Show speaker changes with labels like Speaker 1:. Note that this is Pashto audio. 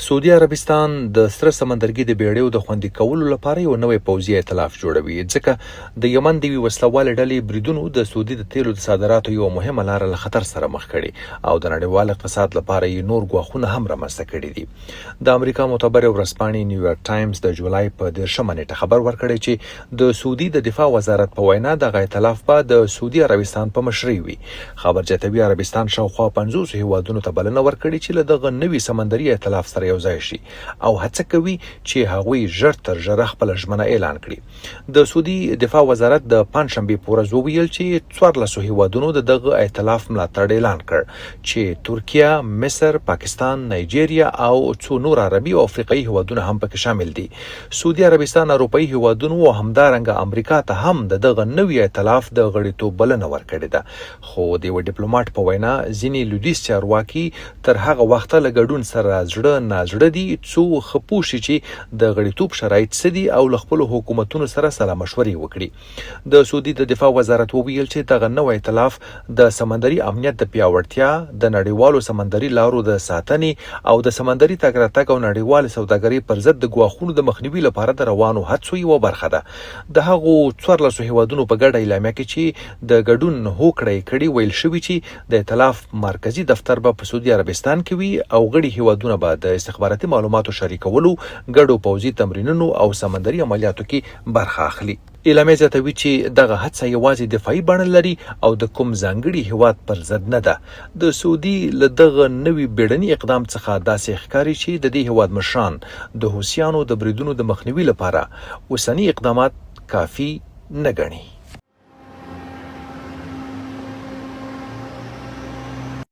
Speaker 1: سعودي عربستان د سره سمندرګي د بیړیو د خوندي کولو لپاره یو نوی پوځي ائتلاف جوړوي، ځکه د یمن د وسلوال ډلې بریدونو د سعودي د تیلو د صادراتو یو مهمه لار له خطر سره مخ کړي او د نړیوال اقتصاد لپاره یې نور ګواښونه هم رامنځته کړي دي. د امریکا معتبر ورځپاڼې نیویارک ټایمز د جولای په 13 نیټه خبر ورکړی چې د سعودي د دفاع وزارت په وینا دغه ائتلاف به د سعودي عربستان په مشرۍ وي. خبر زیاتوي عربستان شاوخوا 50 هیوادونو ته بلنه ورکړي چې له دغه نوي سمندري ائتلاف سره یو ځای شي او هڅه کوي چې هغوی ژر تر ژره خپل ژمنه اعلان کړي. د سعودي دفاع وزارت د پنځشنبې په ورځ وویل چې 14 هیوادونو د دغه ائتلاف ملاتړ اعلان کړ چې ترکیه، مصر، پاکستان، نایجیریا او څو نور عربي او افریقایي هیوادونه هم پکې شامل دي. سعودي عربستان اروپایي هیوادونو او همدارنګه امریکا ته هم دغه نوي ائتلاف د غړیتوب بلنه ورکړې ده، خو د یو ډیپلوماټ په وینا ځینې لویدیځ چارواکي تر هغه وخته له ګډون سره زړه نازړه دي څو خپو شي چې د غړیتوب شرایط څه دي او له خپلو حکومتونو سره سلا مشورې وکړي. د سعودي د دفاع وزارت وویل چې دغه نوی ائتلاف د سمندري امنیت د پیاوړتیا، د نړیوالو سمندري لارو د ساتنې او د سمندري تګ راتګ او نړیوال سوداګرۍ پر ضد د ګواښونو د مخنیوي لپاره د روانو هڅو یوه برخه ده. د هغو 14 هیوادونو په ګډه اعلامیه کې چې د ګډون هوکړه کړي ویل شوي چې د ائتلاف مرکزی دفتر به په سعودي عربستان کې وي او غړي هیوادونه به د استخباراتي معلوماتو شریکولو، ګډو پوځي تمرینونو او سمندري عملیاتو کې برخه اخلي. اعلامیه زیاتوي چې دغه هڅه یوازې دفاعي بڼه لري او د کوم ځانګړي هیواد پر ضد نه ده. د سعودي له دغه نوي بیړني اقدام څخه داسې ښکاري چې د دې هیواد مشران د حوثیانو د بریدونو د مخنیوي لپاره اوسني اقدامات کافي نه ګڼي.